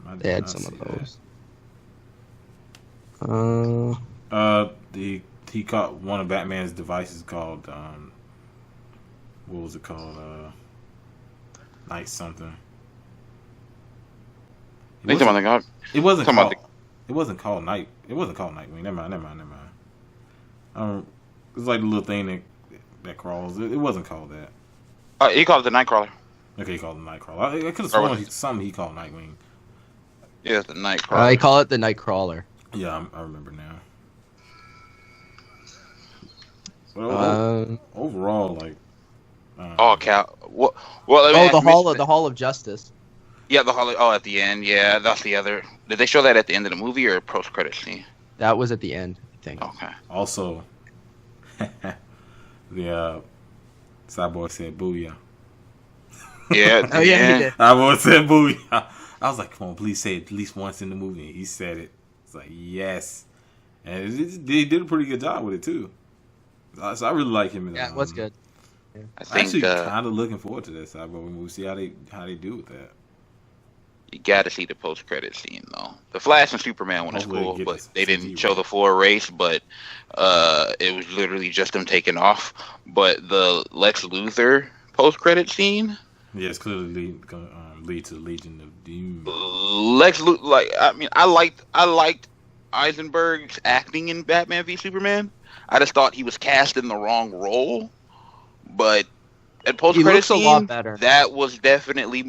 I did They had not some see of those. He caught one of Batman's devices called what was it called? Night something. Think about the God. It wasn't Talking called. about It wasn't called Night. It wasn't called Nightwing. Never mind. It's like the little thing that crawls. It wasn't called that. He called it the Nightcrawler. Okay, he called it Nightcrawler. I could have sworn something he called Nightwing. Yeah, it's the I Nightcrawler. call it the Nightcrawler. Yeah, I remember now. But overall, like. Oh, Cal. Well, let me ask the Hall of Justice. Yeah, the Hall. Oh, at the end. Yeah, that's the other. Did they show that at the end of the movie or post credit scene? That was at the end, I think. Okay. Also, the Cyborg said "booyah." Yeah. Oh yeah, he did. Cyborg said "booyah." I was like, "Come on, please say it at least once in the movie." He said it. It's like yes, and they did a pretty good job with it too. So I really like him. Yeah, it was good. I I'm think actually kind of looking forward to that Cyborg movie. See how they do with that. you got to see the post credit scene though. The Flash and Superman one is Hopefully cool, they get but this they didn't CG show right. the full race. But it was literally just them taking off. But the Lex Luthor post credit scene. Yeah, it's clearly going to lead to the Legion of Doom. I liked Eisenberg's acting in Batman v Superman. I just thought he was cast in the wrong role, but at post He credit looks a scene, lot better. that was definitely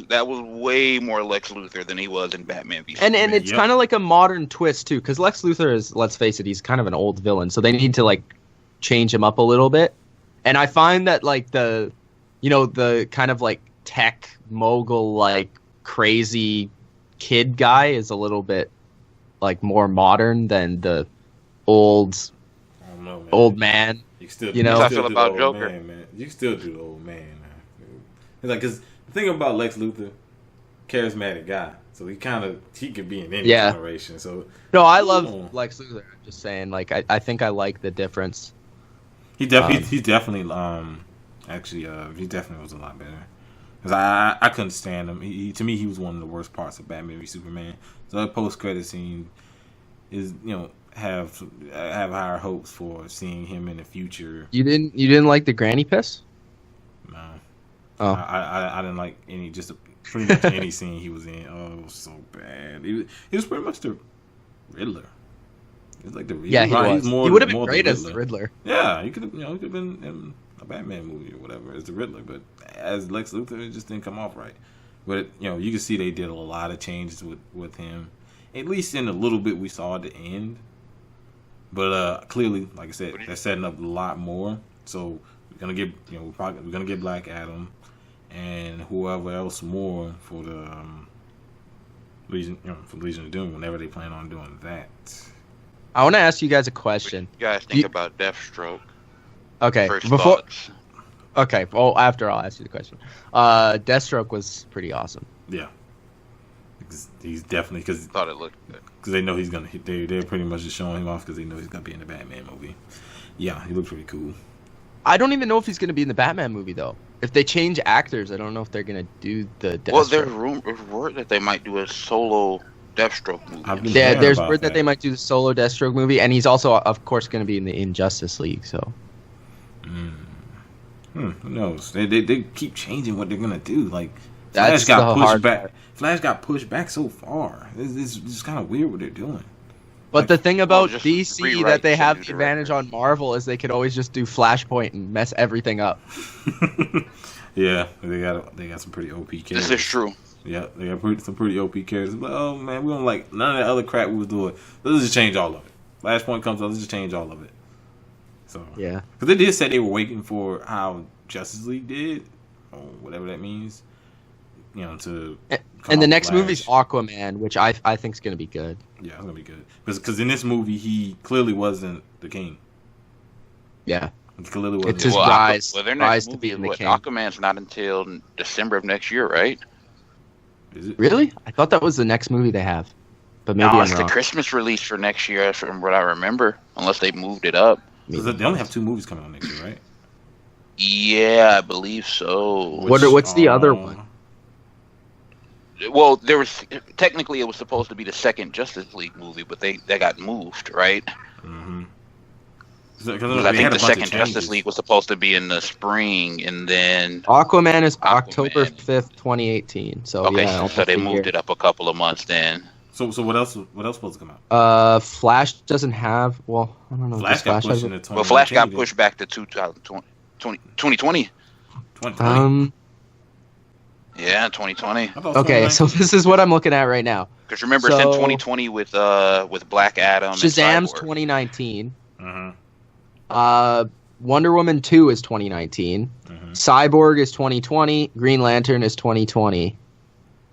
that was way more Lex Luthor than he was in Batman v Superman. And it's Yep. kind of like a modern twist too, because Lex Luthor is, let's face it, he's kind of an old villain, so they need to like change him up a little bit. And I find that like the kind of like tech mogul, like crazy kid guy is a little bit like more modern than the old I don't know, man. old man. You still, You know? How I still feel do about the old Joker. man. You still do the old man. It's like, because the thing about Lex Luthor, charismatic guy, so he could be in any Yeah. generation. So No, I Ooh. love Lex Luthor. I'm just saying, like I think I like the difference. he definitely he definitely was a lot better. Because I couldn't stand him. He to me he was one of the worst parts of Batman v Superman. So that post credit scene is have higher hopes for seeing him in the future. You didn't like the granny piss? No, Oh. I didn't like pretty much any scene he was in. Oh, it was so bad. He was pretty much the Riddler. He was like the Riddler. Yeah, he was. He's more, He would have been more great as the Riddler. Yeah, he could have been in a Batman movie or whatever as the Riddler, but as Lex Luthor, it just didn't come off right. But you can see they did a lot of changes with him, at least in a little bit we saw at the end. But clearly, like I said, they're setting up a lot more. So we're gonna get we're gonna get Black Adam and whoever else more for the Legion of Doom whenever they plan on doing that. I want to ask you guys a question. You guys think about Deathstroke. Okay, First before. thoughts. Okay, well after I'll ask you the question. Deathstroke was pretty awesome. Yeah, he's definitely because Thought it looked good. they know he's gonna. They're pretty much just showing him off because they know he's gonna be in the Batman movie. Yeah, he looked pretty cool. I don't even know if he's going to be in the Batman movie though. If they change actors, I don't know if they're going to do the Deathstroke. Well, there's word that they might do a solo Deathstroke movie. I've been Yeah, hearing there's about word that they might do the solo Deathstroke movie, and he's also, of course, going to be in the Injustice League. So Who knows? They keep changing what they're gonna do. Like That's Flash got the pushed hard back. part. Flash got pushed back so far. It's kind of weird what they're doing. But the thing about just DC rewrite that they some have new the advantage directors. on Marvel is they could always just do Flashpoint and mess everything up. Yeah, they got some pretty OP characters. This is true. Yeah, they got some pretty OP characters. But oh man, we don't like none of that other crap we was doing. Let's just change all of it. Flashpoint comes up, let's just change all of it. So Yeah. because they did say they were waiting for how Justice League did, or whatever that means. To come And the out next Flash. movie's Aquaman, which I think is going to be good. Yeah, it's gonna be good. Because in this movie, he clearly wasn't the king. Yeah. He clearly wasn't. It's his Well, rise, their rise next to movie being is the what? king. Aquaman's not until December of next year, right? Is it? Really? I thought that was the next movie they have. but maybe No, I'm it's the wrong. Christmas release for next year, from what I remember, unless they moved it up. They only have 2 movies coming out next year, right? Yeah, I believe so. What's the other one? Well, there was technically it was supposed to be the second Justice League movie, but they got moved, right? Mm-hmm. Because I think the second Justice League was supposed to be in the spring, and then Aquaman is October 5th, 2018. So okay, yeah, so they moved it up a couple of months then. So what else? What else supposed to come out? Flash doesn't have. Well, I don't know. Flash got pushed into 2019. Well, Flash got pushed back to 2020. Yeah, 2020. Okay, so this is what I'm looking at right now. Because remember, it's in 2020 with Black Adam. Shazam's and 2019. Mm-hmm. Wonder Woman 2 is 2019. Mm-hmm. Cyborg is 2020. Green Lantern is 2020.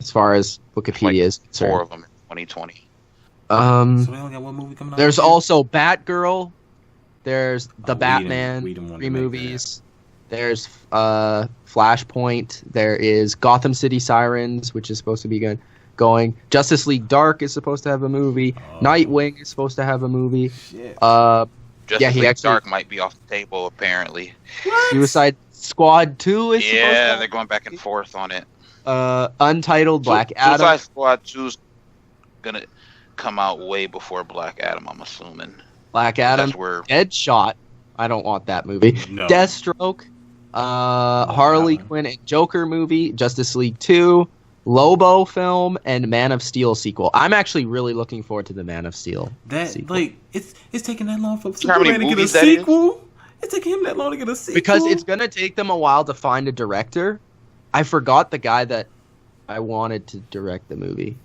As far as Wikipedia is concerned. 4 of them in 2020. So we only got one movie coming out. There's also Batgirl. There's The Batman. Whedon wanted 3 to make movies. There's Flashpoint. There is Gotham City Sirens, which is supposed to be going. Justice League Dark is supposed to have a movie. Nightwing is supposed to have a movie. Shit. Justice League Dark might be off the table, apparently. What? Suicide Squad 2 is supposed to they're going back and forth on it. Untitled Black Adam. Suicide Squad 2's going to come out way before Black Adam, I'm assuming. Black Adam. That's where... Deadshot. I don't want that movie. No. Deathstroke. Harley Quinn and Joker movie. Justice League 2. Lobo film and Man of Steel sequel. I'm actually really looking forward to the Man of Steel sequel. Like it's taking that long for how many Superman to get a movies that sequel. It's taking him that long to get a sequel Because it's gonna take them a while to find a director. I forgot the guy that I wanted to direct the movie.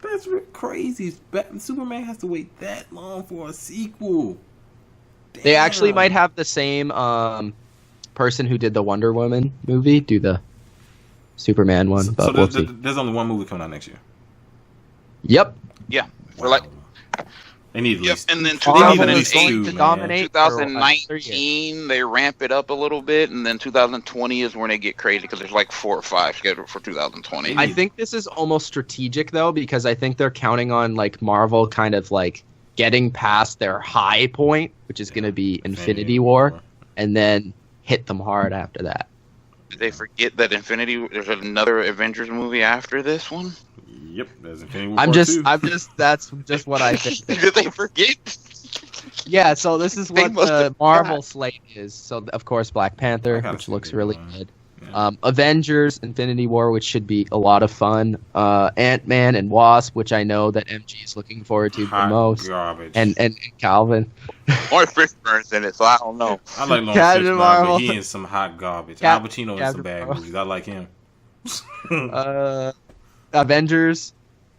That's crazy. Superman has to wait that long for a sequel. Damn. They actually might have the same person who did the Wonder Woman movie do the Superman one, but we'll see. There's only one movie coming out next year. Yep. Yeah. Wow. They need at least. And then Marvel 2008, to 2019, they ramp it up a little bit, and then 2020 is when they get crazy because there's like 4 or 5 scheduled for 2020. I think this is almost strategic though, because I think they're counting on like Marvel kind of like getting past their high point, which is going to be Infinity War, and then hit them hard after that. Did they forget that there's another Avengers movie after this one? Yep, there's Infinity War. That's just what I think. Did they forget? Yeah, so this is what the Marvel slate is. So, of course, Black Panther, which looks really good. Yeah. Avengers, Infinity War, which should be a lot of fun. Ant-Man and Wasp, which I know that MG is looking forward to the most. Garbage. And Calvin. Lawrence Fishburne's in it, so I don't know. I like Lawrence Fishburne, but he in some hot garbage. Al Pacino in some bad movies. I like him. Avengers.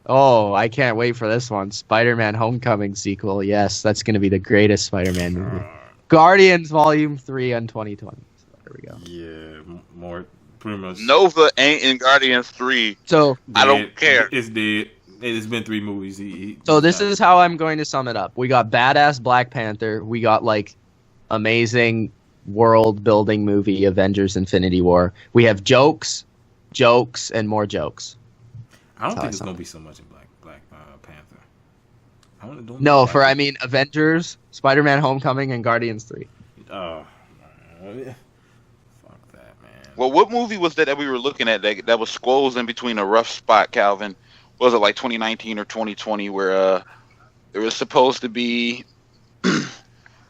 Oh, I can't wait for this one. Spider-Man Homecoming sequel. Yes, that's going to be the greatest Spider-Man movie. Guardians Volume 3 on 2020. So there we go. Yeah, more pretty much. Nova ain't in Guardians 3. So I don't care. It's dead. It's been 3 movies. So this is how I'm going to sum it up. We got badass Black Panther. We got like amazing world building movie Avengers Infinity War. We have jokes, and more jokes. I don't think it's gonna be so much in Black Panther. I mean Avengers, Spider-Man: Homecoming, and Guardians 3. Oh, fuck that, man. Well, what movie was that we were looking at that was squoze in between a rough spot, Calvin? Was it like 2019 or 2020 where there was supposed to be?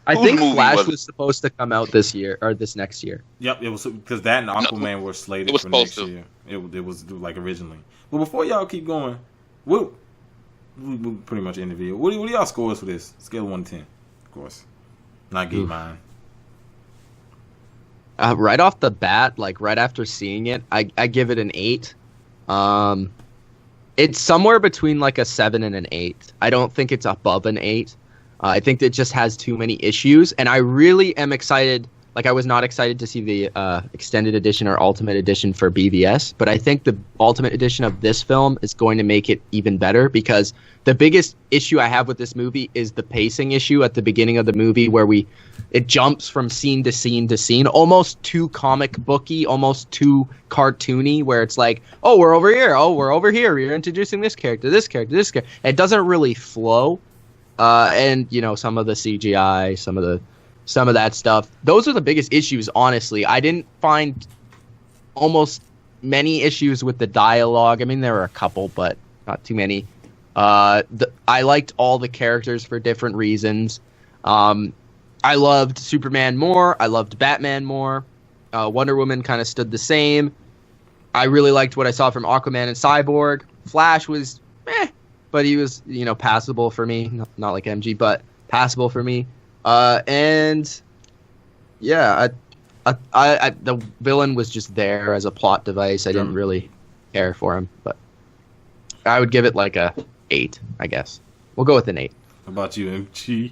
I think Flash was supposed to come out this year or this next year. Yep, it was because that and Aquaman were slated for next year. It was like originally. But before y'all keep going, we pretty much end the video. What do y'all scores for this? Scale of 1 to 10, of course. Not give mine. Right off the bat, like right after seeing it, I give it an 8. It's somewhere between like a 7 and an 8. I don't think it's above an 8. I think it just has too many issues, and I really am excited. Like, I was not excited to see the extended edition or ultimate edition for BVS, but I think the ultimate edition of this film is going to make it even better, because the biggest issue I have with this movie is the pacing issue at the beginning of the movie, where it jumps from scene to scene to scene, almost too comic booky, almost too cartoony, where it's like, oh, we're over here, oh, we're over here, you're introducing this character, this character, this character. It doesn't really flow, and some of the CGI, some of that stuff. Those are the biggest issues, honestly. I didn't find almost many issues with the dialogue. I mean, there were a couple, but not too many. I liked all the characters for different reasons. I loved Superman more. I loved Batman more. Wonder Woman kind of stood the same. I really liked what I saw from Aquaman and Cyborg. Flash was but he was, passable for me. Not like MG, but passable for me. And yeah, I the villain was just there as a plot device. I didn't really care for him, but I would give it like a 8, I guess. We'll go with an 8. How about you, MG?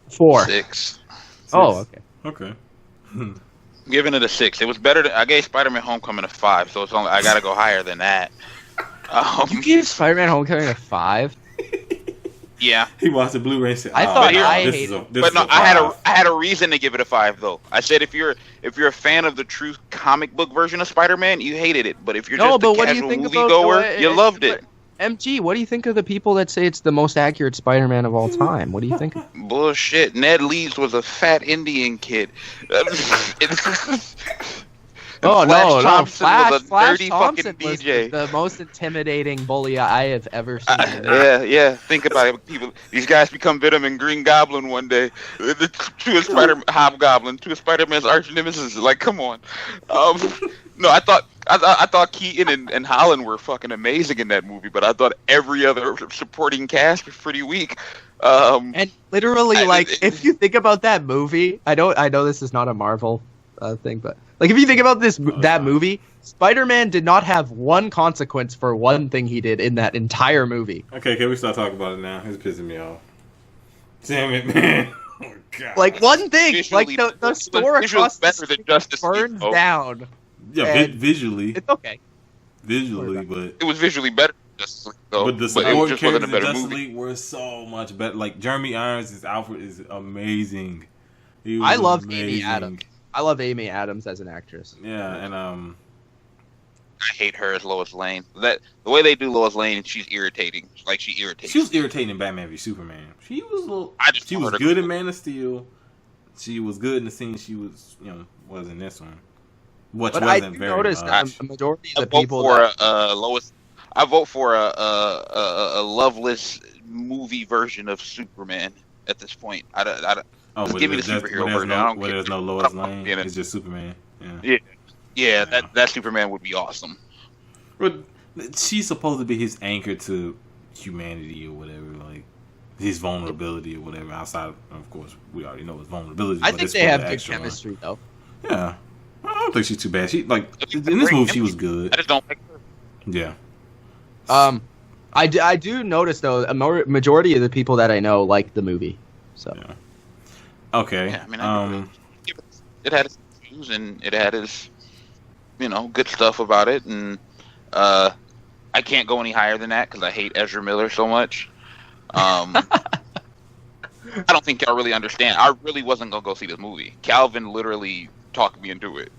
4. 6. Oh, okay. Okay. I'm giving it a 6. It was better. I gave Spider-Man: Homecoming a 5, so I gotta go higher than that. You gave Spider-Man: Homecoming a 5? Yeah. He watched the Blu-ray and said, I thought I hated it. But no, I had a reason to give it a 5 though. I said if you're a fan of the true comic book version of Spider-Man, you hated it. But if you're just a casual moviegoer, you loved it. MG, what do you think of the people that say it's the most accurate Spider-Man of all time? What do you think? Bullshit. Ned Leeds was a fat Indian kid. Oh, no, Thompson was a Flash dirty Thompson fucking was DJ. the most intimidating bully I have ever seen. Yeah. Think about it. These guys become Venom and Green Goblin one day. The two Hobgoblin, two of Spider-Man's arch nemesis. Like, come on. No, I thought Keaton and Holland were fucking amazing in that movie, but I thought every other supporting cast was pretty weak. And literally, if you think about that movie, I know this is not a Marvel thing, but like if you think about that movie, Spider-Man did not have one consequence for one thing he did in that entire movie. Okay, can we start talking about it now? It's pissing me off. Damn it, man. Oh, God. Like one thing, Visually, like the store across the street Justice burns League, down. Yeah, visually. It's okay. Visually, but it was visually better than Justice League, though. But the it support just characters wasn't a in better Justice movie. League were so much better. Like Jeremy Irons' Alfred is amazing. I love Amy Adams. I love Amy Adams as an actress. Yeah, and I hate her as Lois Lane. The way they do Lois Lane, she's irritating. Like she irritates. She was irritating in Batman v Superman. She was a little. She was her good in Man of Steel. She was good in the scene. She was, was in this one. Which but wasn't I do very notice much. that a majority of the vote people for that... Lois. I vote for a loveless movie version of Superman at this point. Just give me the superhero version. I don't care. There's no Lois Lane. It's just Superman. Yeah. That Superman would be awesome. But she's supposed to be his anchor to humanity or whatever, like his vulnerability or whatever. Outside, of course, we already know his vulnerability. I think they have good chemistry, though. Yeah, I don't think she's too bad. She in this movie she was good. I just don't like her. Yeah. I do notice though a majority of the people that I know like the movie. So. Yeah. Okay. Yeah, I mean, it had its issues and it had its, good stuff about it, and I can't go any higher than that because I hate Ezra Miller so much. I don't think y'all really understand. I really wasn't gonna go see this movie. Calvin literally talked me into it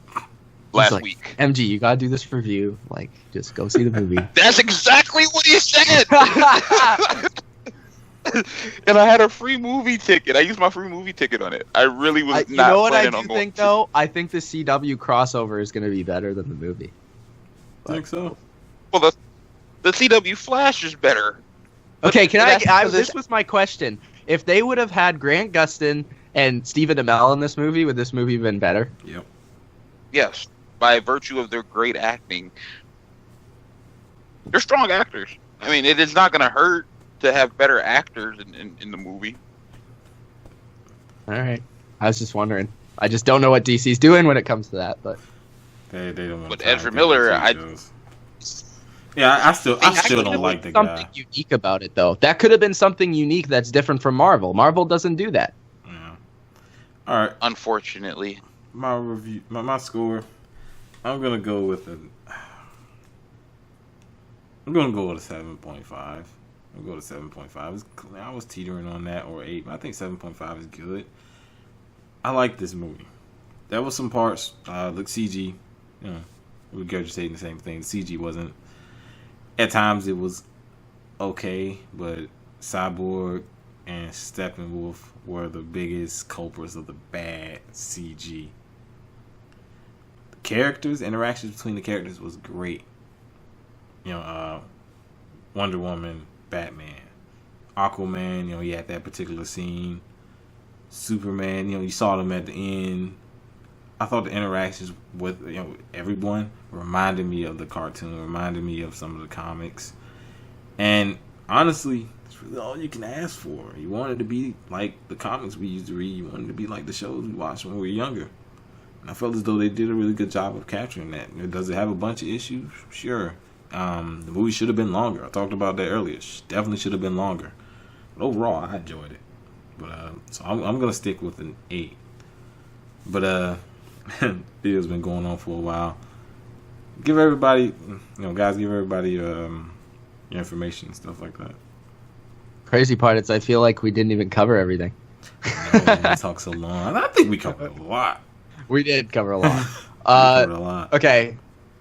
last week. MG, you gotta do this review. Like, just go see the movie. That's exactly what he said. And I had a free movie ticket. I used my free movie ticket on it. I really was not. You know what I do think though? I think the CW crossover is gonna be better than the movie. I think so. Well, the CW Flash is better. Okay, this was my question. If they would have had Grant Gustin and Stephen Amell in this movie, would this movie have been better? Yep. Yes, by virtue of their great acting. They're strong actors. I mean, it is not going to hurt to have better actors in the movie. All right. I was just wondering. I just don't know what DC's doing when it comes to that, but they don't. But Ezra Miller, I still don't like the guy. Something unique about it, though. That could have been something unique that's different from Marvel. Marvel doesn't do that. All right. Unfortunately. My review, my score. I'm gonna go with a 7.5. I'll go to 7.5. I was teetering on that or 8, but I think 7.5 is good. I like this movie. There was some parts, like CG, regurgitating the same thing. CG wasn't. At times it was okay, but Cyborg and Steppenwolf were the biggest culprits of the bad CG. The characters, interactions between the characters was great. Wonder Woman, Batman, Aquaman, he had that particular scene. Superman, you saw them at the end. I thought the interactions with everyone reminded me of the cartoon, reminded me of some of the comics. And honestly, it's really all you can ask for. You want it to be like the comics we used to read. You want it to be like the shows we watched when we were younger. And I felt as though they did a really good job of capturing that. Does it have a bunch of issues? Sure. The movie should have been longer. I talked about that earlier. Definitely should have been longer. But overall, I enjoyed it. But so I'm gonna stick with an 8. But video's been going on for a while. Give everybody, guys, give everybody your information and stuff like that. Crazy part is I feel like we didn't even cover everything. No, we talked so long. I think we covered a lot. We did cover a lot. Covered a lot. Okay.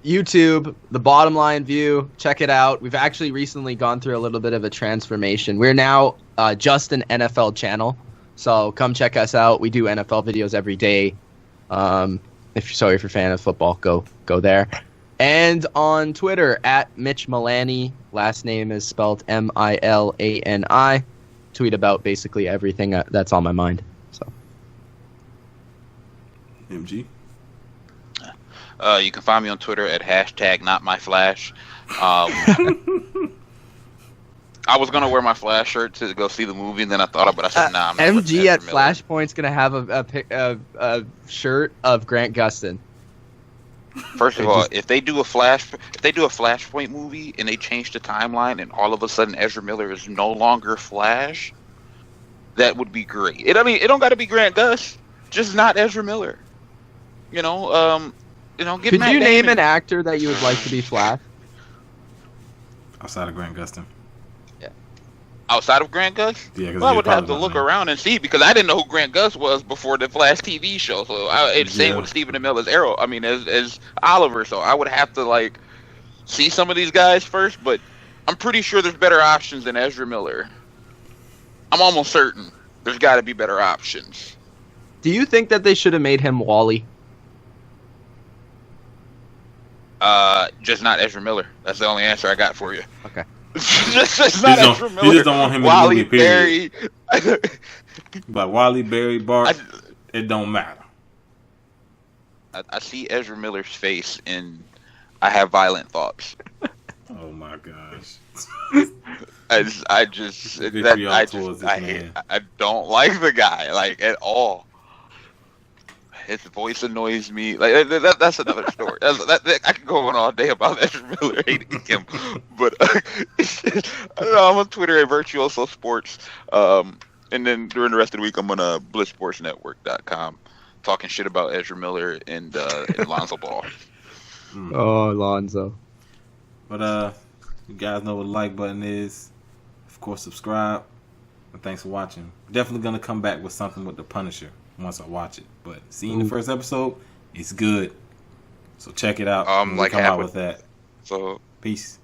YouTube, the bottom line view, check it out. We've actually recently gone through a little bit of a transformation. We're now just an NFL channel, so come check us out. We do NFL videos every day. If you're a fan of football, go there. And on Twitter at Mitch Milani, last name is spelled Milani. Tweet about basically everything that's on my mind. So, MG. You can find me on Twitter at #NotMyFlash. I was gonna wear my Flash shirt to go see the movie, and then I thought about it. I said, "Nah, I'm not." MG at Flashpoint's gonna have a shirt of Grant Gustin. First of all, if they do a Flashpoint movie and they change the timeline, and all of a sudden Ezra Miller is no longer Flash, that would be great. It don't got to be Grant Gust, just not Ezra Miller. Give Could Matt you name Damon. an actor that you would like to be Flash? Outside of Grant Gustin. Outside of Grant Gust? Yeah, well, I would have to look around and see, because I didn't know who Grant Gust was before the Flash TV show. So it's same with Stephen Amell as Arrow. I mean, as Oliver. So I would have to see some of these guys first. But I'm pretty sure there's better options than Ezra Miller. I'm almost certain there's got to be better options. Do you think that they should have made him Wally? Just not Ezra Miller. That's the only answer I got for you. Okay. just not Ezra Miller. You just don't want him in Wally the movie, period. Berry. But Wally, Barry, Bart, it don't matter. I see Ezra Miller's face and I have violent thoughts. Oh my gosh. I don't like the guy at all. His voice annoys me. That's another story. I could go on all day about Ezra Miller hating him, but I don't know. I'm on Twitter at Virtuoso Sports, and then during the rest of the week, I'm on BlitzSportsNetwork.com talking shit about Ezra Miller and Lonzo Ball. Oh, Lonzo. But you guys know what the like button is. Of course, subscribe. And thanks for watching. Definitely gonna come back with something with the Punisher once I watch it. But seeing the first episode, it's good. So check it out. Come out with that. So Peace.